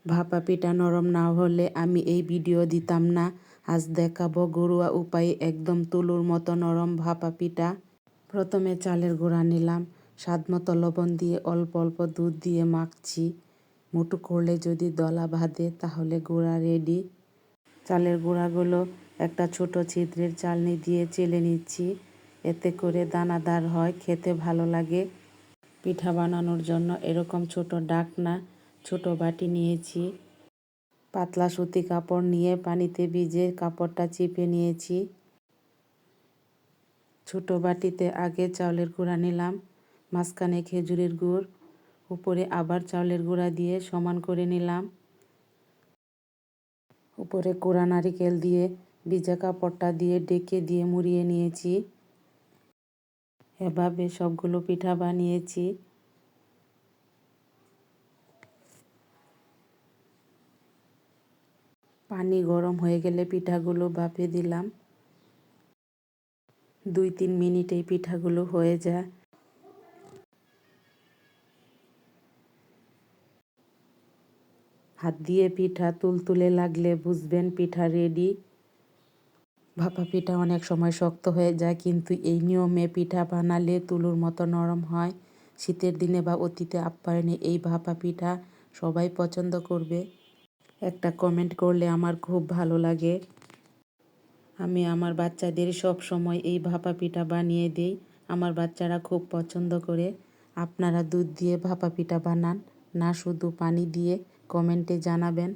ভাপা পিঠা নরম না হলে আমি এই ভিডিও দিতাম না। আজ দেখাবো ঘরোয়া উপায়ে একদম তুলোর মতো নরম ভাপা পিঠা। প্রথমে চালের গুঁড়া নিলাম, স্বাদ মতো লবণ দিয়ে অল্প অল্প দুধ দিয়ে মাখছি। মুঠো করলে যদি দলা বাঁধে তাহলে গুঁড়া রেডি। চালের গুঁড়াগুলো একটা ছোট ছিদ্রের চালনি দিয়ে চেলে নিচ্ছি, এতে করে দানাদার হয়, খেতে ভালো লাগে। পিঠা বানানোর জন্য এরকম ছোট ডাকনা, ছোট বাটি নিয়েছি। পাতলা সুতি কাপড় নিয়ে পানিতে ভিজে কাপড়টা চিপে নিয়েছি। ছোট বাটিতে আগে চাউলের গুঁড়া নিলাম, মাঝখানে খেজুরের গুড়, উপরে আবার চাউলের গুঁড়া দিয়ে সমান করে নিলাম। উপরে কোরা নারিকেল দিয়ে ভিজা কাপড়টা দিয়ে ডেকে দিয়ে মুড়িয়ে নিয়েছি। এভাবে সবগুলো পিঠা বানিয়েছি। পানি গরম হয়ে গেলে পিঠাগুলো ভাপে দিলাম। 2-3 মিনিটেই পিঠাগুলো হয়ে যায়। হাত দিয়ে পিঠা তুলতুলে লাগলে বুঝবেন পিঠা রেডি। ভাপা পিঠা অনেক সময় শক্ত হয়ে যায়, কিন্তু এই নিয়মে পিঠা বানালে তুলোর মতো নরম হয়। শীতের দিনে বা অতিথি আপ্যায়নে এই ভাপা পিঠা সবাই পছন্দ করবে। একটা কমেন্ট করলে আমার খুব ভালো লাগে। আমি আমার বাচ্চাদের সব সময় এই ভাপা পিঠা বানিয়ে দিই, আমার বাচ্চারা খুব পছন্দ করে। আপনারা দুধ দিয়ে ভাপা পিঠা বানান না শুধু পানি দিয়ে? কমেন্টে জানাবেন।